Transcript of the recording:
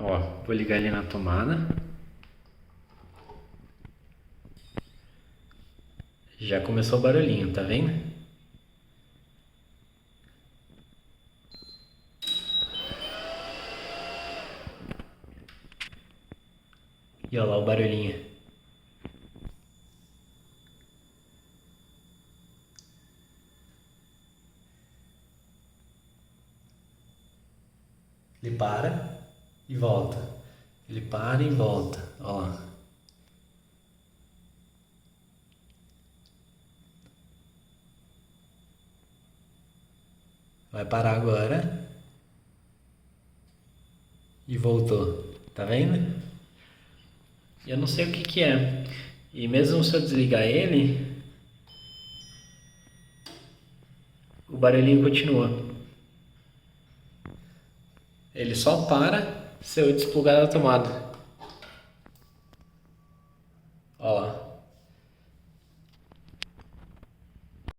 Ó, vou ligar ele na tomada. Já começou o barulhinho, tá vendo? E olha lá o barulhinho. Ele para e volta. Ele para e volta. Ó lá. Vai parar agora. E voltou. Tá vendo? Eu não sei o que que é. E mesmo se eu desligar ele, o barulhinho continua. Ele só para se eu desplugar da tomada.